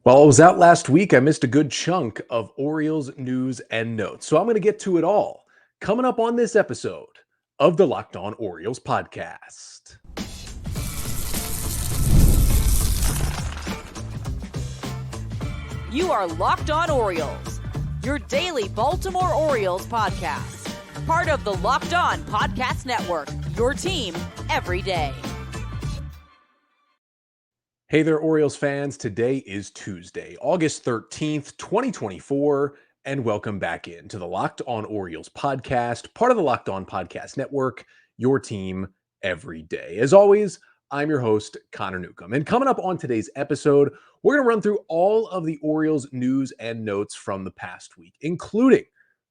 While I was out last week, I missed a good chunk of Orioles news and notes. So I'm going to get to it all coming up on this episode of the Locked On Orioles podcast. You are Locked On Orioles, your daily Baltimore Orioles podcast. Part of the Locked On Podcast Network, your team every day. Hey there, Orioles fans. Today is Tuesday, August 13th, 2024, and welcome back into the Locked On Orioles podcast, part of the Locked On Podcast Network, your team every day. As always, I'm your host, Connor Newcomb. And coming up on today's episode, we're going to run through all of the Orioles news and notes from the past week, including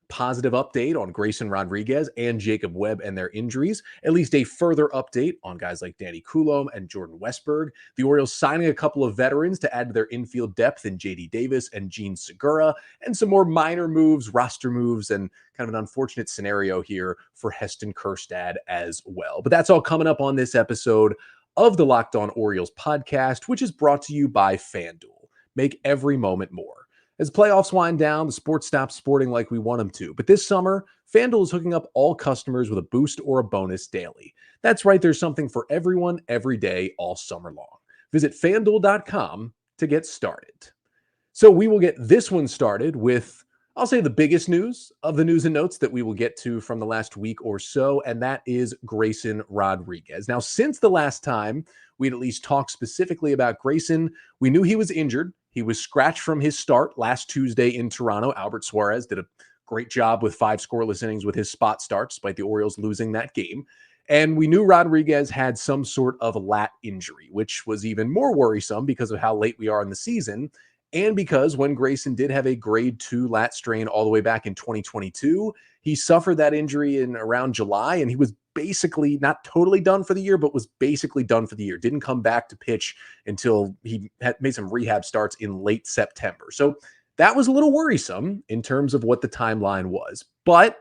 positive update on Grayson Rodriguez and Jacob Webb and their injuries, at least a further update on guys like Danny Coulombe and Jordan Westburg, the Orioles signing a couple of veterans to add to their infield depth in J.D. Davis and Gene Segura, and some more minor moves, roster moves, and kind of an unfortunate scenario here for Heston Kjerstad as well. But that's all coming up on this episode of the Locked On Orioles podcast, which is brought to you by FanDuel. Make every moment more. As playoffs wind down, the sport stops sporting like we want them to. But this summer, FanDuel is hooking up all customers with a boost or a bonus daily. That's right, there's something for everyone, every day, all summer long. Visit FanDuel.com to get started. So we will get this one started with, I'll say, the biggest news of the news and notes that we will get to from the last week or so, and that is Grayson Rodriguez. Now, since the last time we'd at least talked specifically about Grayson, we knew he was injured. He was scratched from his start last Tuesday in Toronto. Albert Suarez did a great job with 5 scoreless innings with his spot start, despite the Orioles losing that game. And we knew Rodriguez had some sort of lat injury, which was even more worrisome because of how late we are in the season. And because when Grayson did have a grade 2 lat strain all the way back in 2022, he suffered that injury in around July, and he was basically not totally done for the year, but was basically done for the year. Didn't come back to pitch until he had made some rehab starts in late September. So that was a little worrisome in terms of what the timeline was. But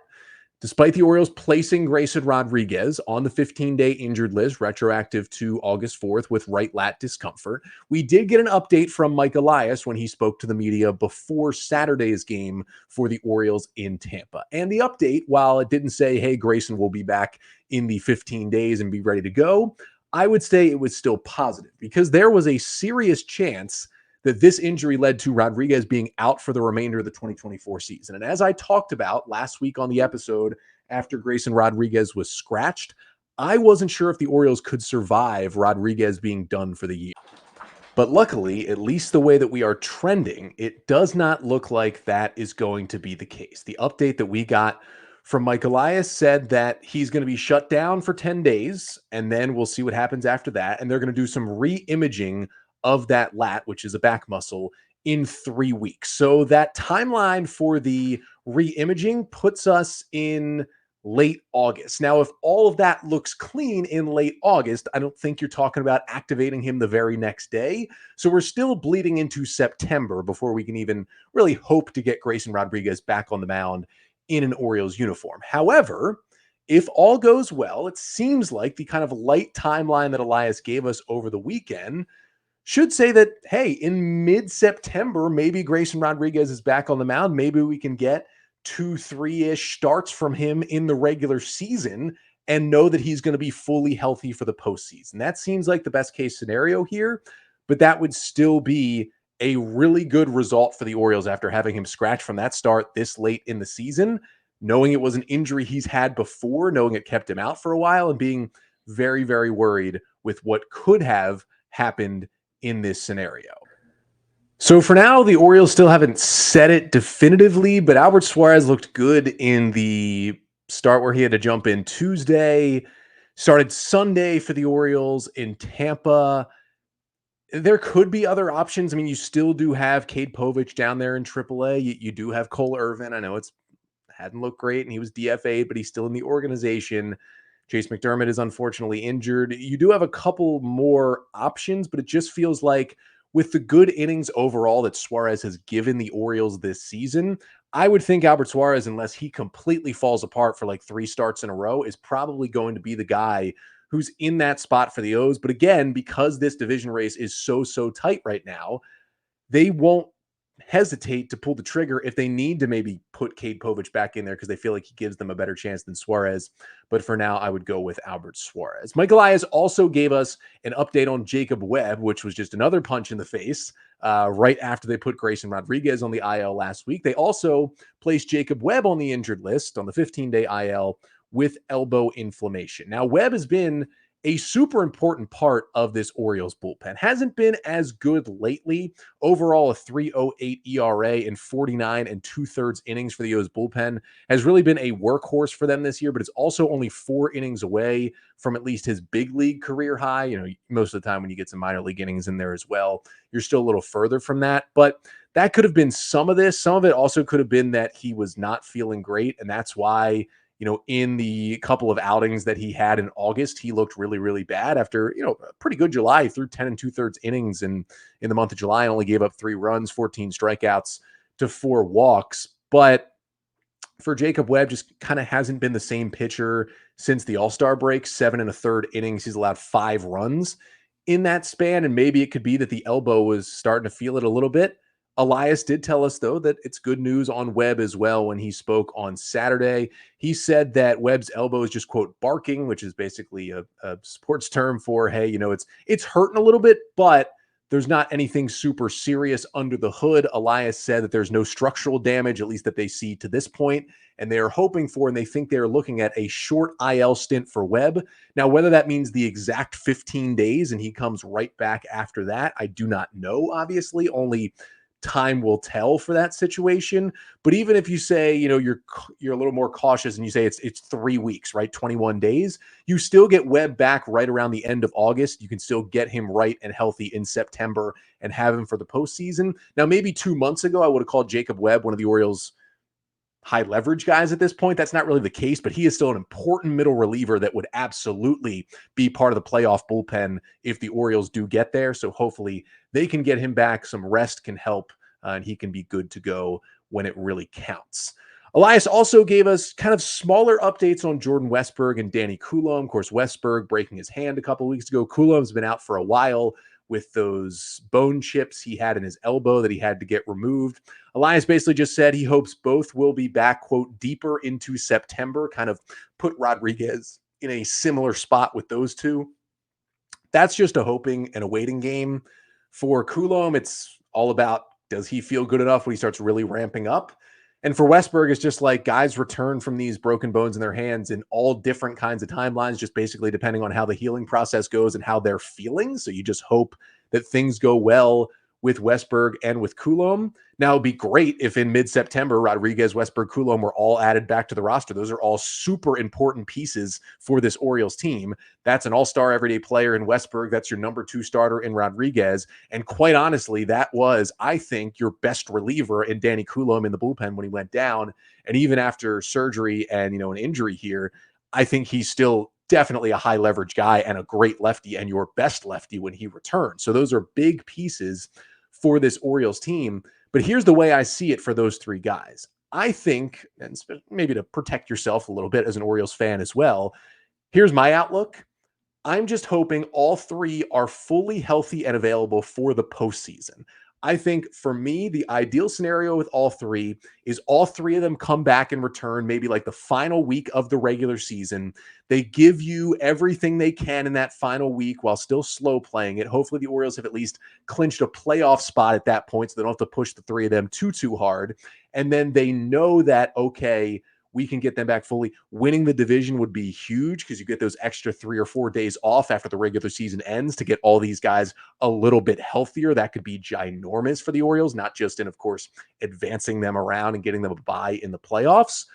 despite the Orioles placing Grayson Rodriguez on the 15-day injured list, retroactive to August 4th with right lat discomfort, we did get an update from Mike Elias when he spoke to the media before Saturday's game for the Orioles in Tampa. And the update, while it didn't say, hey, Grayson will be back in the 15 days and be ready to go, I would say it was still positive because there was a serious chance that this injury led to Rodriguez being out for the remainder of the 2024 season. And as I talked about last week on the episode after Grayson Rodriguez was scratched, I wasn't sure if the Orioles could survive Rodriguez being done for the year. But luckily, at least the way that we are trending, it does not look like that is going to be the case. The update that we got from Mike Elias said that he's going to be shut down for 10 days, and then we'll see what happens after that. And they're going to do some re-imaging of that lat, which is a back muscle, in 3 weeks. So that timeline for the re-imaging puts us in late August. Now, if all of that looks clean in late August, I don't think you're talking about activating him the very next day. So we're still bleeding into September before we can even really hope to get Grayson Rodriguez back on the mound in an Orioles uniform. However, if all goes well, it seems like the kind of light timeline that Elias gave us over the weekend should say that, hey, in mid-September, maybe Grayson Rodriguez is back on the mound. Maybe we can get 2-3-ish starts from him in the regular season and know that he's going to be fully healthy for the postseason. That seems like the best case scenario here, but that would still be a really good result for the Orioles after having him scratch from that start this late in the season, knowing it was an injury he's had before, knowing it kept him out for a while, and being very, very worried with what could have happened in this scenario. So for now, the Orioles still haven't said it definitively, but Albert Suarez looked good in the start where he had to jump in Tuesday, started Sunday for the Orioles in Tampa. There could be other options. I mean, you still do have Cade Povich down there in AAA. You do have Cole Irvin. I know it's hadn't looked great and he was DFA'd, but he's still in the organization. Chase McDermott is unfortunately injured. You do have a couple more options, but it just feels like with the good innings overall that Suarez has given the Orioles this season, I would think Albert Suarez, unless he completely falls apart for like 3 starts in a row, is probably going to be the guy who's in that spot for the O's. But again, because this division race is so tight right now, they won't hesitate to pull the trigger if they need to maybe put Cade Povich back in there because they feel like he gives them a better chance than Suarez. But for now, I would go with Albert Suarez. Mike Elias also gave us an update on Jacob Webb, which was just another punch in the face right after they put Grayson Rodriguez on the IL last week. They also placed Jacob Webb on the injured list on the 15-day IL with elbow inflammation. Now, Webb has been a super important part of this Orioles bullpen. Hasn't been as good lately. Overall, a 3.08 ERA in 49 and 2/3 innings for the O's bullpen has really been a workhorse for them this year, but it's also only 4 innings away from at least his big league career high. You know, most of the time when you get some minor league innings in there as well, you're still a little further from that. But that could have been some of this. Some of it also could have been that he was not feeling great, and that's why in the couple of outings that he had in August, he looked really, really bad after, a pretty good July. He threw 10 and 2/3 innings in the month of July, only gave up 3 runs, 14 strikeouts to 4 walks. But for Jacob Webb, just kind of hasn't been the same pitcher since the All-Star break. 7 1/3 innings. He's allowed 5 runs in that span. And maybe it could be that the elbow was starting to feel it a little bit. Elias did tell us, though, that it's good news on Webb as well when he spoke on Saturday. He said that Webb's elbow is just, quote, barking, which is basically a sports term for, hey, it's hurting a little bit, but there's not anything super serious under the hood. Elias said that there's no structural damage, at least that they see to this point, and they are hoping for, and they think they're looking at a short IL stint for Webb. Now, whether that means the exact 15 days and he comes right back after that, I do not know, obviously. Only time will tell for that situation. But even if you say, you're a little more cautious and you say it's 3 weeks, right? 21 days, you still get Webb back right around the end of August. You can still get him right and healthy in September and have him for the postseason. Now, maybe 2 months ago, I would have called Jacob Webb one of the Orioles' high leverage guys at this point. That's not really the case, but he is still an important middle reliever that would absolutely be part of the playoff bullpen if the Orioles do get there. So hopefully they can get him back. Some rest can help, and he can be good to go when it really counts. Elias also gave us kind of smaller updates on Jordan Westburg and Danny Coulomb. Of course, Westburg breaking his hand a couple of weeks ago. Coulomb's been out for a while with those bone chips he had in his elbow that he had to get removed. Elias basically just said he hopes both will be back, quote, deeper into September, kind of put Rodriguez in a similar spot with those two. That's just a hoping and a waiting game. For Coulomb, it's all about, does he feel good enough when he starts really ramping up? And for Westburg, it's just like guys return from these broken bones in their hands in all different kinds of timelines, just basically depending on how the healing process goes and how they're feeling. So you just hope that things go well with Westburg and with Coulomb. Now, it'd be great if in mid-September, Rodriguez, Westburg, Coulomb were all added back to the roster. Those are all super important pieces for this Orioles team. That's an all-star everyday player in Westburg. That's your number 2 starter in Rodriguez. And quite honestly, that was, I think, your best reliever in Danny Coulomb in the bullpen when he went down. And even after surgery and, an injury here, I think he's still definitely a high leverage guy and a great lefty and your best lefty when he returns. So those are big pieces for this Orioles team. But here's the way I see it for those 3 guys. I think, and maybe to protect yourself a little bit as an Orioles fan as well, here's my outlook. I'm just hoping all 3 are fully healthy and available for the postseason. I think for me, the ideal scenario with all 3 is all 3 of them come back and return maybe like the final week of the regular season. They give you everything they can in that final week while still slow playing it. Hopefully the Orioles have at least clinched a playoff spot at that point so they don't have to push the 3 of them too hard. And then they know that, okay, we can get them back fully. Winning the division would be huge because you get those extra 3 or 4 days off after the regular season ends to get all these guys a little bit healthier. That could be ginormous for the Orioles, not just in, of course, advancing them around and getting them a bye in the playoffs.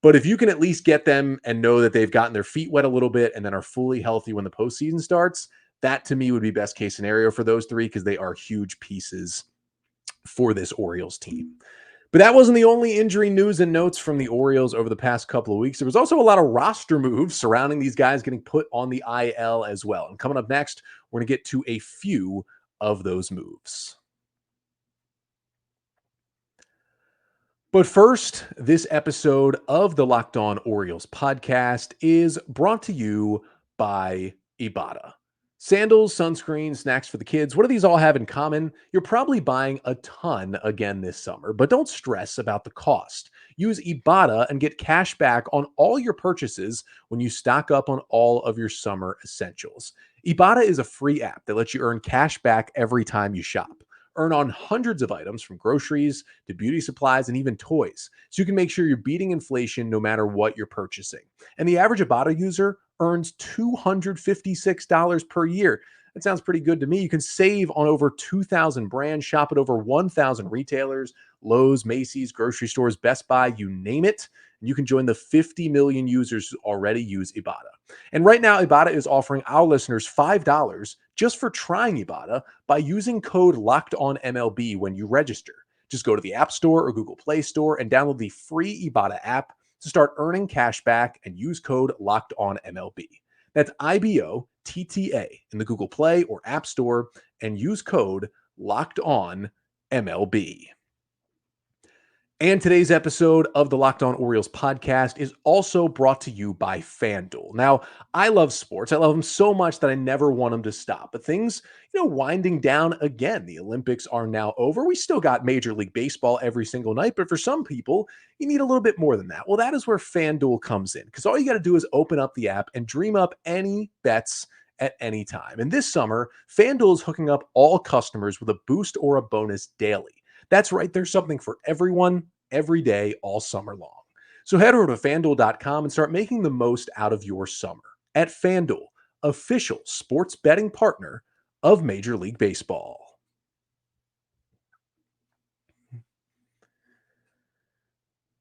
But if you can at least get them and know that they've gotten their feet wet a little bit and then are fully healthy when the postseason starts, that to me would be best case scenario for those 3 because they are huge pieces for this Orioles team. But that wasn't the only injury news and notes from the Orioles over the past couple of weeks. There was also a lot of roster moves surrounding these guys getting put on the IL as well. And coming up next, we're going to get to a few of those moves. But first, this episode of the Locked On Orioles podcast is brought to you by Ibotta. Sandals, sunscreen, snacks for the kids. What do these all have in common? You're probably buying a ton again this summer, but don't stress about the cost. Use Ibotta and get cash back on all your purchases when you stock up on all of your summer essentials. Ibotta is a free app that lets you earn cash back every time you shop. Earn on hundreds of items from groceries to beauty supplies and even toys. So you can make sure you're beating inflation no matter what you're purchasing. And the average Ibotta user earns $256 per year. That sounds pretty good to me. You can save on over 2,000 brands, shop at over 1,000 retailers, Lowe's, Macy's, grocery stores, Best Buy, you name it. And you can join the 50 million users who already use Ibotta. And right now, Ibotta is offering our listeners $5 just for trying Ibotta by using code LOCKEDONMLB when you register. Just go to the App Store or Google Play Store and download the free Ibotta app to start earning cash back and use code LOCKEDONMLB. That's IBOTTA in the Google Play or App Store and use code LOCKEDONMLB. And today's episode of the Locked On Orioles podcast is also brought to you by FanDuel. Now, I love sports. I love them so much that I never want them to stop. But things, winding down again. The Olympics are now over. We still got Major League Baseball every single night, but for some people, you need a little bit more than that. Well, that is where FanDuel comes in, because all you got to do is open up the app and dream up any bets at any time. And this summer, FanDuel is hooking up all customers with a boost or a bonus daily. That's right. There's something for everyone, every day, all summer long. So head over to FanDuel.com and start making the most out of your summer. At FanDuel, official sports betting partner of Major League Baseball.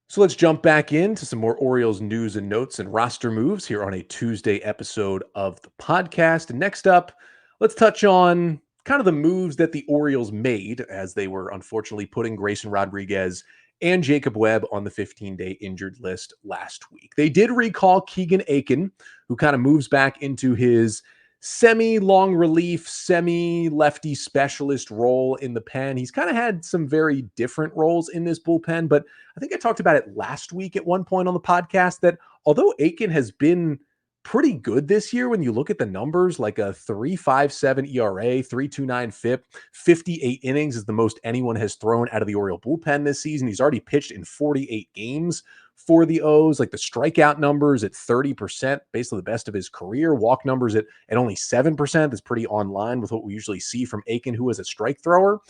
So let's jump back into some more Orioles news and notes and roster moves here on a Tuesday episode of the podcast. And next up, let's touch on kind of the moves that the Orioles made as they were unfortunately putting Grayson Rodriguez and Jacob Webb on the 15-day injured list last week. They did recall Keegan Aiken, who kind of moves back into his semi-long relief, semi-lefty specialist role in the pen. He's kind of had some very different roles in this bullpen, but I think I talked about it last week at one point on the podcast that although Aiken has been pretty good this year when you look at the numbers, like a 3.57 ERA, 3.29 FIP, 58 innings is the most anyone has thrown out of the Oriole bullpen this season. He's already pitched in 48 games for the O's. Like the strikeout numbers at 30%, basically the best of his career. Walk numbers at only 7%. That's pretty on line with what we usually see from Aiken, who is a strike thrower.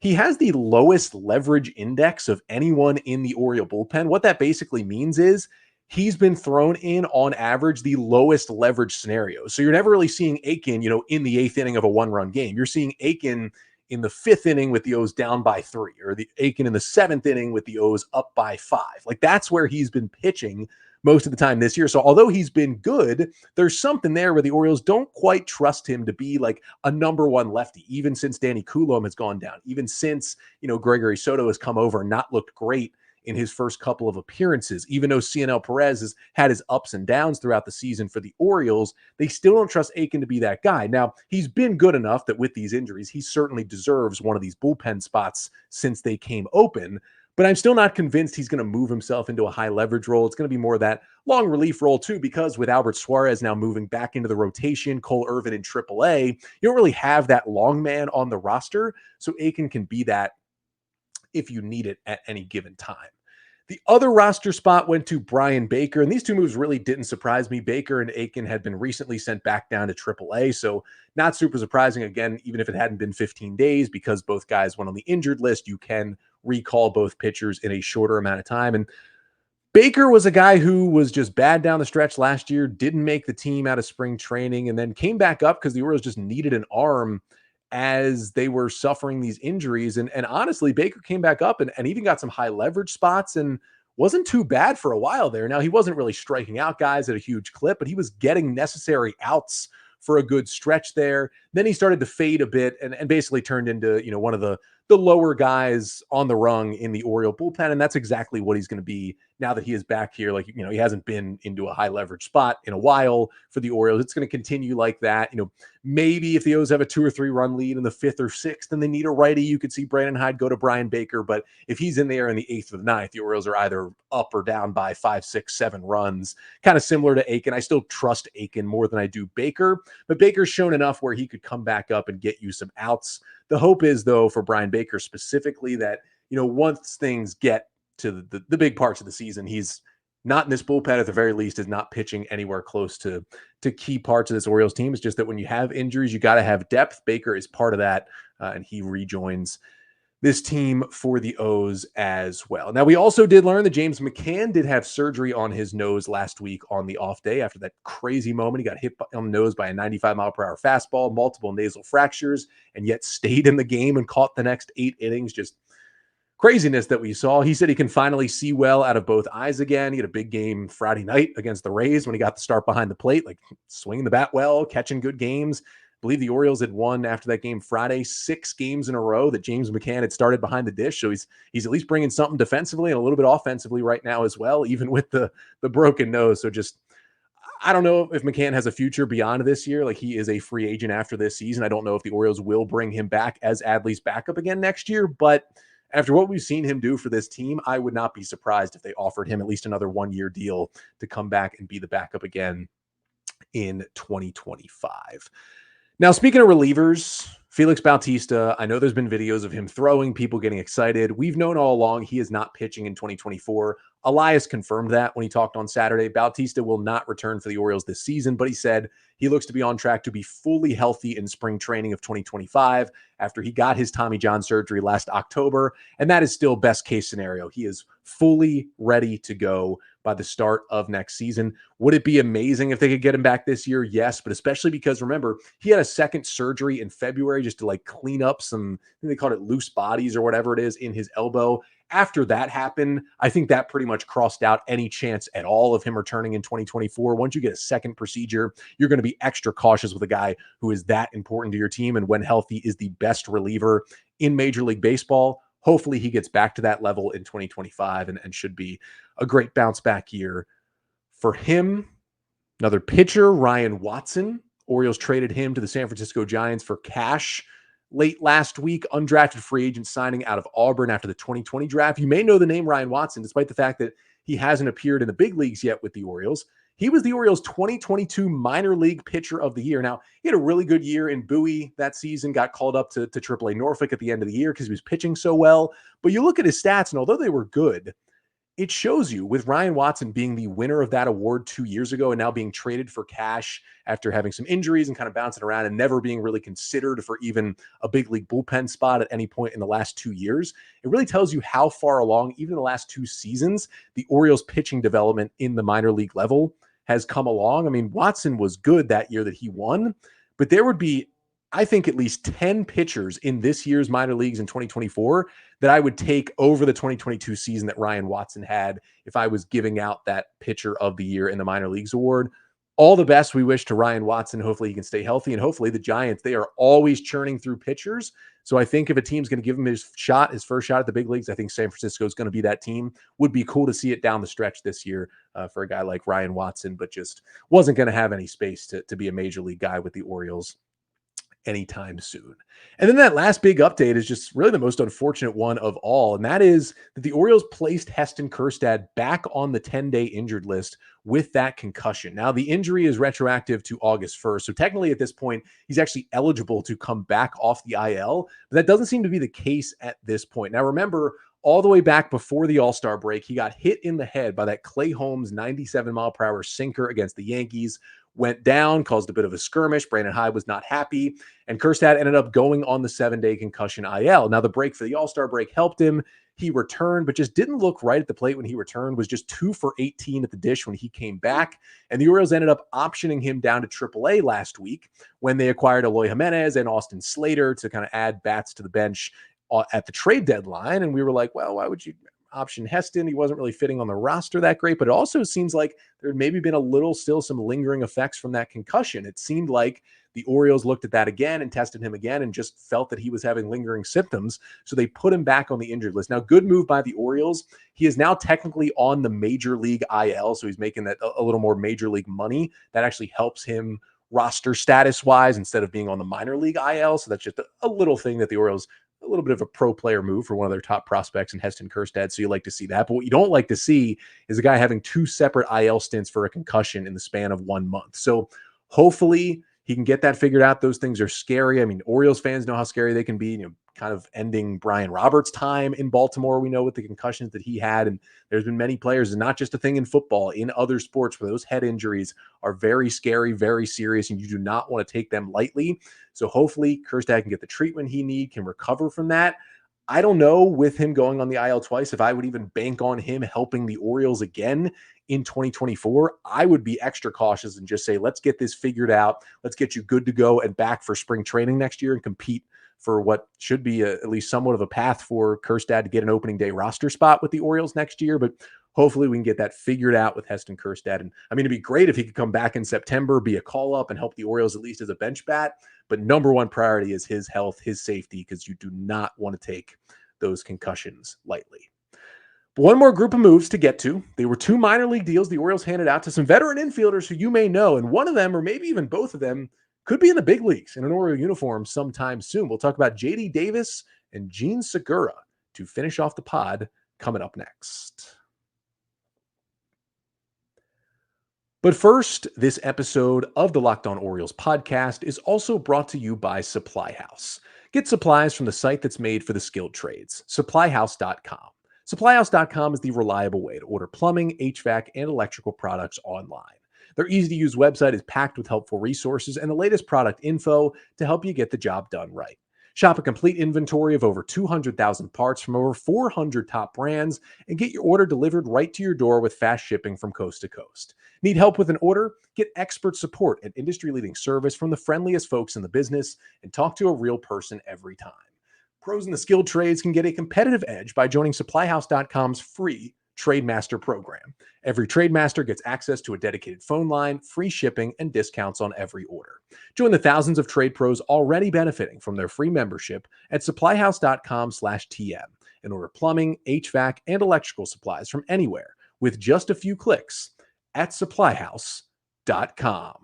He has the lowest leverage index of anyone in the Oriole bullpen. What that basically means is he's been thrown in on average the lowest leverage scenario. So you're never really seeing Aiken, in the 8th inning of a one-run game. You're seeing Aiken in the 5th inning with the O's down by 3, or the Aiken in the 7th inning with the O's up by 5. Like that's where he's been pitching most of the time this year. So although he's been good, there's something there where the Orioles don't quite trust him to be like a number one lefty, even since Danny Coulomb has gone down, even since, Gregory Soto has come over and not looked great in his first couple of appearances. Even though CNL Perez has had his ups and downs throughout the season for the Orioles, they still don't trust Aiken to be that guy. Now, he's been good enough that with these injuries, he certainly deserves one of these bullpen spots since they came open. But I'm still not convinced he's going to move himself into a high leverage role. It's going to be more of that long relief role too, because with Albert Suarez now moving back into the rotation, Cole Irvin in AAA, you don't really have that long man on the roster. So Aiken can be that if you need it at any given time. The other roster spot went to Brian Baker, and these two moves really didn't surprise me. Baker and Aiken had been recently sent back down to AAA, so not super surprising. Again, even if it hadn't been 15 days, because both guys went on the injured list, you can recall both pitchers in a shorter amount of time. And Baker was a guy who was just bad down the stretch last year, didn't make the team out of spring training, and then came back up because the Orioles just needed an arm as they were suffering these injuries. And honestly, Baker came back up and even got some high leverage spots and wasn't too bad for a while there. Now, he wasn't really striking out guys at a huge clip, but he was getting necessary outs for a good stretch there. Then he started to fade a bit and basically turned into, one of the the lower guys on the rung in the Oriole bullpen. And that's exactly what he's going to be now that he is back here. Like, he hasn't been into a high leverage spot in a while for the Orioles. It's going to continue like that. Maybe if the O's have a 2 or 3 run lead in the 5th or 6th and they need a righty, you could see Brandon Hyde go to Brian Baker. But if he's in there in the 8th or the 9th, the Orioles are either up or down by 5, 6, 7 runs, kind of similar to Aiken. I still trust Aiken more than I do Baker, but Baker's shown enough where he could come back up and get you some outs. The hope is, though, for Brian Baker specifically, that, once things get to the big parts of the season, he's not in this bullpen, at the very least, is not pitching anywhere close to key parts of this Orioles team. It's just that when you have injuries, you got to have depth. Baker is part of that, and he rejoins this team for the O's as well. Now, we also did learn that James McCann did have surgery on his nose last week on the off day after that crazy moment. He got hit on the nose by a 95-mile-per-hour fastball, multiple nasal fractures, and yet stayed in the game and caught the next 8 innings. Just craziness that we saw. He said he can finally see well out of both eyes again. He had a big game Friday night against the Rays when he got the start behind the plate, like swinging the bat well, catching good games. I believe the Orioles had won after that game Friday 6 games in a row that James McCann had started behind the dish. So he's at least bringing something defensively and a little bit offensively right now as well, even with the broken nose. So just, I don't know if McCann has a future beyond this year. Like, he is a free agent after this season. I don't know if the Orioles will bring him back as Adley's backup again next year, but after what we've seen him do for this team, I would not be surprised if they offered him at least another 1-year deal to come back and be the backup again in 2025. Now, speaking of relievers, Felix Bautista, I know there's been videos of him throwing, people getting excited. We've known all along he is not pitching in 2024. Elias confirmed that when he talked on Saturday. Bautista will not return for the Orioles this season, but he said he looks to be on track to be fully healthy in spring training of 2025 after he got his Tommy John surgery last October, and that is still best case scenario. He is fully ready to go by the start of next season. Would it be amazing if they could get him back this year? Yes, but especially because, remember, he had a second surgery in February just to clean up some, I think they called it loose bodies or whatever it is in his elbow. After that happened, I think that pretty much crossed out any chance at all of him returning in 2024. Once you get a second procedure, you're going to be extra cautious with a guy who is that important to your team and when healthy is the best reliever in Major League Baseball. Hopefully he gets back to that level in 2025 and should be a great bounce back year for him. Another pitcher, Ryan Watson. Orioles traded him to the San Francisco Giants for cash late last week. Undrafted free agent signing out of Auburn after the 2020 draft. You may know the name Ryan Watson, despite the fact that he hasn't appeared in the big leagues yet with the Orioles. He was the Orioles' 2022 minor league pitcher of the year. Now, he had a really good year in Bowie that season, got called up to AAA Norfolk at the end of the year because he was pitching so well. But you look at his stats, and although they were good, it shows you with Ryan Watson being the winner of that award 2 years ago and now being traded for cash after having some injuries and kind of bouncing around and never being really considered for even a big league bullpen spot at any point in the last 2 years. It really tells you how far along, even in the last 2 seasons, the Orioles pitching development in the minor league level has come along. I mean, Watson was good that year that he won, but there would be, I think, at least 10 pitchers in this year's minor leagues in 2024 that I would take over the 2022 season that Ryan Watson had if I was giving out that pitcher of the year in the minor leagues award. All the best we wish to Ryan Watson. Hopefully he can stay healthy, and hopefully the Giants, they are always churning through pitchers. So I think if a team's going to give him his first shot at the big leagues, I think San Francisco is going to be that team. Would be cool to see it down the stretch this year for a guy like Ryan Watson, but just wasn't going to have any space to be a major league guy with the Orioles anytime soon. And then that last big update is just really the most unfortunate one of all, and that is that the Orioles placed Heston Kjerstad back on the 10-day injured list with that concussion. Now, the injury is retroactive to August 1st, so technically at this point, he's actually eligible to come back off the IL, but that doesn't seem to be the case at this point. Now, remember, all the way back before the All-Star break, he got hit in the head by that Clay Holmes 97-mile-per-hour sinker against the Yankees, went down, caused a bit of a skirmish. Brandon Hyde was not happy, and Kjerstad ended up going on the 7-day concussion IL. Now, the break for the All-Star break helped him. He returned, but just didn't look right at the plate when he returned, was just 2 for 18 at the dish when he came back. And the Orioles ended up optioning him down to AAA last week when they acquired Eloy Jimenez and Austin Slater to kind of add bats to the bench at the trade deadline. And we were like, well, why would you option Heston? He wasn't really fitting on the roster that great, but it also seems like there had maybe been still some lingering effects from that concussion. It seemed like The Orioles looked at that again and tested him again and just felt that he was having lingering symptoms. So they put him back on the injured list. Now, good move by the Orioles. He is now technically on the major league IL. So he's making that a little more major league money. That actually helps him roster status wise instead of being on the minor league IL. So that's just a little thing that the Orioles, a little bit of a pro player move for one of their top prospects in Heston Kjerstad. So you like to see that. But what you don't like to see is a guy having 2 separate IL stints for a concussion in the span of 1 month. So hopefully he can get that figured out. Those things are scary. I mean, Orioles fans know how scary they can be, you know, kind of ending Brian Roberts' time in Baltimore. We know with the concussions that he had, and there's been many players, and not just a thing in football, in other sports where those head injuries are very scary, very serious, and you do not want to take them lightly. So hopefully Kjerstad can get the treatment he needs, can recover from that. I don't know, with him going on the IL twice, if I would even bank on him helping the Orioles again in 2024. I would be extra cautious and just say, let's get this figured out. Let's get you good to go and back for spring training next year and compete for what should be at least somewhat of a path for Kjerstad to get an opening day roster spot with the Orioles next year. But hopefully we can get that figured out with Heston Kjerstad. And I mean, it'd be great if he could come back in September, be a call up and help the Orioles at least as a bench bat. But number one priority is his health, his safety, because you do not want to take those concussions lightly. But one more group of moves to get to. They were 2 minor league deals the Orioles handed out to some veteran infielders who you may know. And one of them, or maybe even both of them, could be in the big leagues in an Oriole uniform sometime soon. We'll talk about J.D. Davis and Jean Segura to finish off the pod coming up next. But first, this episode of the Locked On Orioles podcast is also brought to you by Supply House. Get supplies from the site that's made for the skilled trades, supplyhouse.com. Supplyhouse.com is the reliable way to order plumbing, HVAC, and electrical products online. Their easy-to-use website is packed with helpful resources and the latest product info to help you get the job done right. Shop a complete inventory of over 200,000 parts from over 400 top brands and get your order delivered right to your door with fast shipping from coast to coast. Need help with an order? Get expert support and industry-leading service from the friendliest folks in the business and talk to a real person every time. Pros in the skilled trades can get a competitive edge by joining SupplyHouse.com's free Trademaster program. Every Trademaster gets access to a dedicated phone line, free shipping, and discounts on every order. Join the thousands of trade pros already benefiting from their free membership at supplyhouse.com/TM and order plumbing, HVAC, and electrical supplies from anywhere with just a few clicks at supplyhouse.com.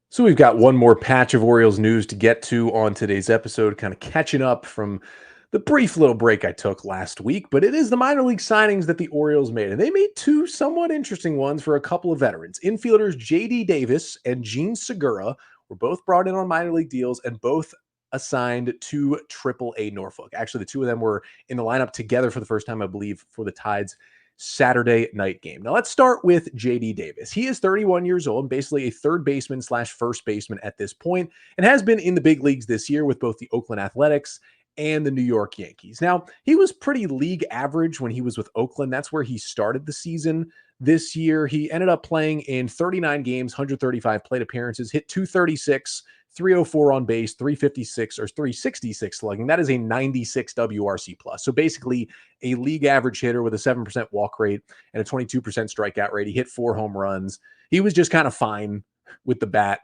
So we've got one more patch of Orioles news to get to on today's episode, kind of catching up from the brief little break I took last week, but it is the minor league signings that the Orioles made, and they made 2 somewhat interesting ones for a couple of veterans. Infielders J.D. Davis and Jean Segura were both brought in on minor league deals and both assigned to AAA Norfolk. Actually, the 2 of them were in the lineup together for the first time, I believe, for the Tides Saturday night game. Now let's start with J.D. Davis. He is 31 years old, basically a third baseman / first baseman at this point, and has been in the big leagues this year with both the Oakland Athletics and the New York Yankees. Now, he was pretty league average when he was with Oakland. That's where he started the season. This year, he ended up playing in 39 games, 135 plate appearances, hit 236, 304 on base, 356 or 366 slugging. That is a 96 WRC plus. So basically a league average hitter with a 7% walk rate and a 22% strikeout rate. He hit 4 home runs. He was just kind of fine with the bat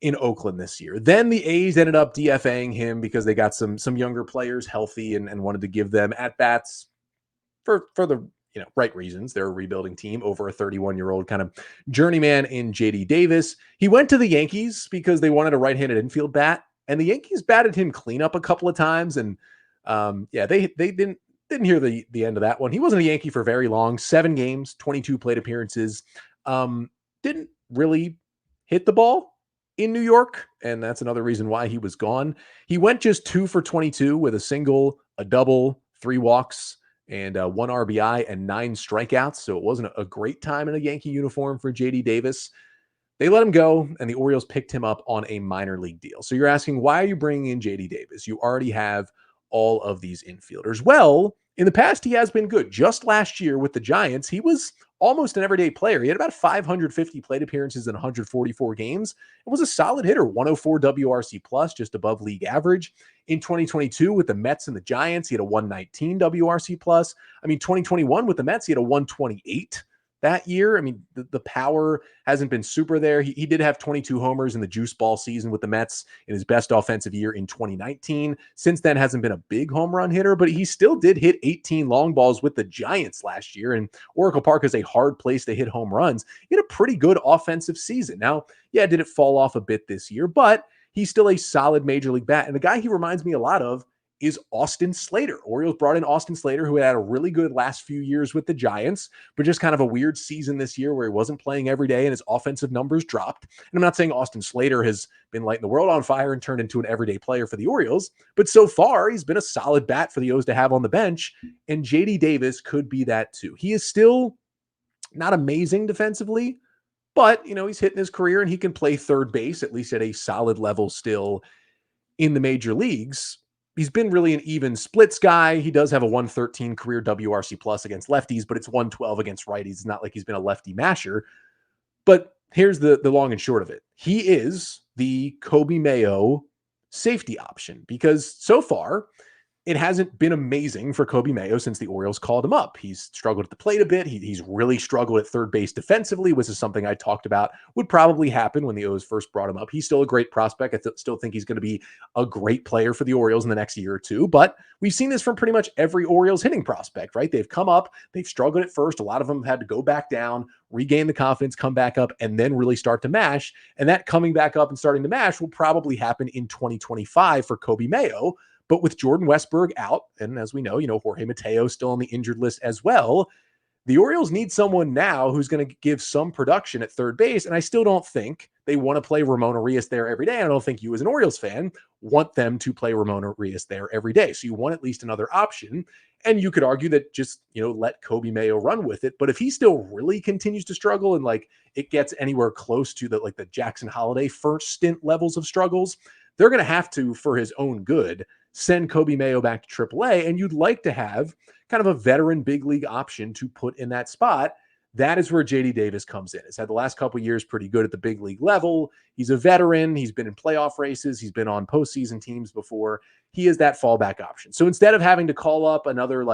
in Oakland this year. Then the A's ended up DFAing him because they got some younger players healthy and wanted to give them at-bats for the right reasons. They're a rebuilding team over a 31-year-old kind of journeyman in J.D. Davis. He went to the Yankees because they wanted a right-handed infield bat, and the Yankees batted him cleanup a couple of times, and they didn't hear the end of that one. He wasn't a Yankee for very long. 7 games, 22 plate appearances. Didn't really hit the ball in New York, and that's another reason why he was gone. He went just 2 for 22 with a single, a double, 3 walks, and 1 RBI and 9 strikeouts. So it wasn't a great time in a Yankee uniform for J.D. Davis. They let him go, and the Orioles picked him up on a minor league deal. So you're asking, why are you bringing in J.D. Davis? You already have all of these infielders. Well, in the past, he has been good. Just last year with the Giants, he was almost an everyday player. He had about 550 plate appearances in 144 games. It was a solid hitter, 104 WRC plus, just above league average. In 2022 with the Mets and the Giants, he had a 119 WRC plus. I mean, 2021 with the Mets, he had a 128. that year. I mean, the power hasn't been super there. He did have 22 homers in the juice ball season with the Mets in his best offensive year in 2019. Since then, hasn't been a big home run hitter, but he still did hit 18 long balls with the Giants last year. And Oracle Park is a hard place to hit home runs. He had a pretty good offensive season. Now, yeah, did it fall off a bit this year, but he's still a solid major league bat. And the guy he reminds me a lot of is Austin Slater. Orioles brought in Austin Slater, who had a really good last few years with the Giants, but just kind of a weird season this year where he wasn't playing every day and his offensive numbers dropped. And I'm not saying Austin Slater has been lighting the world on fire and turned into an everyday player for the Orioles, but so far he's been a solid bat for the O's to have on the bench, and JD Davis could be that too. He is still not amazing defensively, but he's hitting his career and he can play third base, at least at a solid level still in the major leagues. He's been really an even splits guy. He does have a 113 career WRC plus against lefties, but it's 112 against righties. It's not like he's been a lefty masher. But here's the long and short of it. He is the Kobe Mayo safety option because so far it hasn't been amazing for Kobe Mayo since the Orioles called him up. He's struggled at the plate a bit. He's really struggled at third base defensively, which is something I talked about would probably happen when the O's first brought him up. He's still a great prospect. I still think he's going to be a great player for the Orioles in the next year or two, but we've seen this from pretty much every Orioles hitting prospect, right? They've come up, they've struggled at first. A lot of them had to go back down, regain the confidence, come back up, and then really start to mash. And that coming back up and starting to mash will probably happen in 2025 for Kobe Mayo. But with Jordan Westburg out, and as we know, Jorge Mateo still on the injured list as well, the Orioles need someone now who's going to give some production at third base. And I still don't think they want to play Ramon Arias there every day. I don't think you as an Orioles fan want them to play Ramon Arias there every day. So you want at least another option. And you could argue that just, let Kobe Mayo run with it. But if he still really continues to struggle and it gets anywhere close to the Jackson Holiday first stint levels of struggles, they're going to have to, for his own good, send Kobe Mayo back to AAA, and you'd like to have kind of a veteran big league option to put in that spot. That is where JD Davis comes in. He's had the last couple of years pretty good at the big league level. He's a veteran. He's been in playoff races. He's been on postseason teams before. He is that fallback option. So instead of having to call up another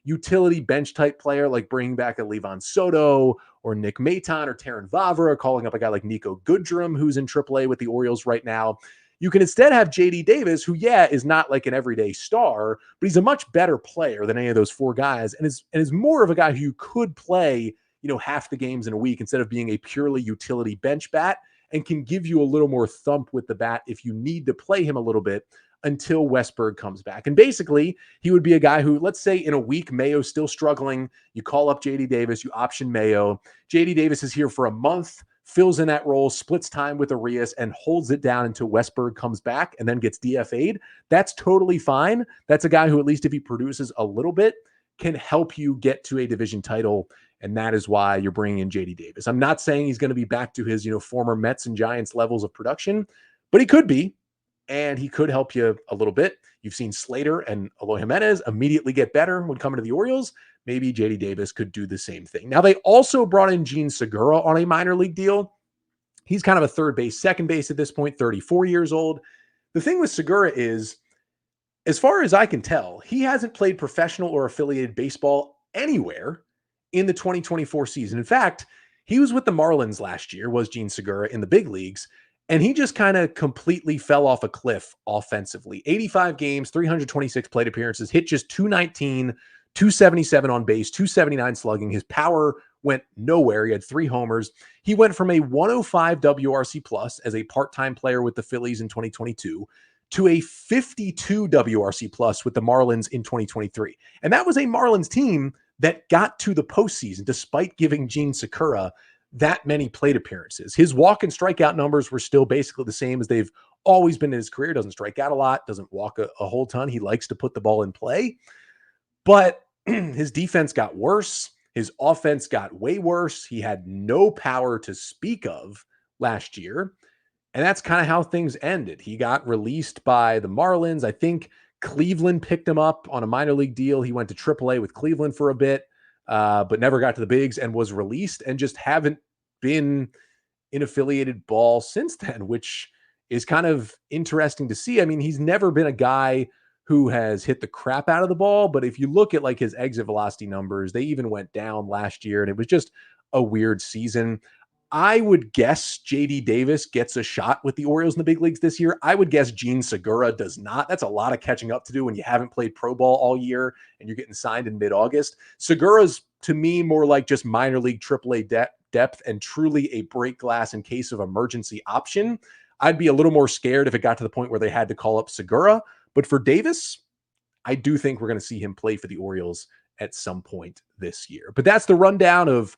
utility bench type player, like bringing back a Levon Soto or Nick Maton or Taron Vavra, calling up a guy like Nico Goodrum, who's in AAA with the Orioles right now, you can instead have JD Davis, who, is not like an everyday star, but he's a much better player than any of those four guys and is more of a guy who you could play, half the games in a week instead of being a purely utility bench bat, and can give you a little more thump with the bat if you need to play him a little bit until Westburg comes back. And basically, he would be a guy who, let's say in a week, Mayo's still struggling. You call up JD Davis, you option Mayo. JD Davis is here for a month, fills in that role, splits time with Arias, and holds it down until Westburg comes back and then gets DFA'd. That's totally fine. That's a guy who, at least if he produces a little bit, can help you get to a division title. And that is why you're bringing in JD Davis. I'm not saying he's going to be back to his, former Mets and Giants levels of production, but he could be, and he could help you a little bit. You've seen Slater and Eloy Jimenez immediately get better when coming to the Orioles. Maybe JD Davis could do the same thing. Now, they also brought in Gene Segura on a minor league deal. He's kind of a third base, second base at this point, 34 years old. The thing with Segura is, as far as I can tell, he hasn't played professional or affiliated baseball anywhere in the 2024 season. In fact, he was with the Marlins last year, was Gene Segura, in the big leagues, and he just kind of completely fell off a cliff offensively. 85 games, 326 plate appearances, hit just 219, 277 on base, 279 slugging. His power went nowhere. He had 3 homers. He went from a 105 WRC plus as a part-time player with the Phillies in 2022 to a 52 WRC plus with the Marlins in 2023. And that was a Marlins team that got to the postseason despite giving Gene Segura that many plate appearances. His walk and strikeout numbers were still basically the same as they've always been in his career. Doesn't strike out a lot, doesn't walk a whole ton. He likes to put the ball in play. But his defense got worse. His offense got way worse. He had no power to speak of last year. And that's kind of how things ended. He got released by the Marlins. I think Cleveland picked him up on a minor league deal. He went to AAA with Cleveland for a bit, but never got to the bigs and was released and just haven't been in affiliated ball since then, which is kind of interesting to see. I mean, he's never been a guy who has hit the crap out of the ball, but if you look at his exit velocity numbers, they even went down last year, and it was just a weird season. I would guess JD Davis gets a shot with the Orioles in the big leagues this year. I would guess Gene Segura does not. That's a lot of catching up to do when you haven't played pro ball all year and you're getting signed in mid-August. Segura's, to me, more like just minor league AAA depth and truly a break glass in case of emergency option. I'd be a little more scared if it got to the point where they had to call up Segura. But for Davis, I do think we're going to see him play for the Orioles at some point this year. But that's the rundown of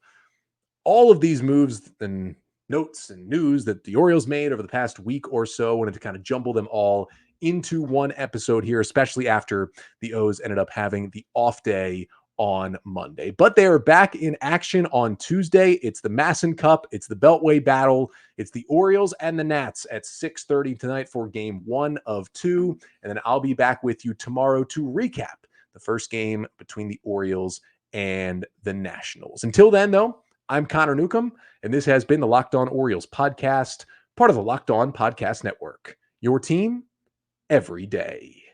all of these moves and notes and news that the Orioles made over the past week or so. I wanted to kind of jumble them all into one episode here, especially after the O's ended up having the off day on Monday. But they are back in action on Tuesday. It's the Masson Cup. It's the Beltway battle. It's the Orioles and the Nats at 6:30 tonight for game 1 of 2. And then I'll be back with you tomorrow to recap the first game between the Orioles and the Nationals. Until then, though, I'm Connor Newcomb, and this has been the Locked On Orioles podcast, part of the Locked On Podcast Network. Your team every day.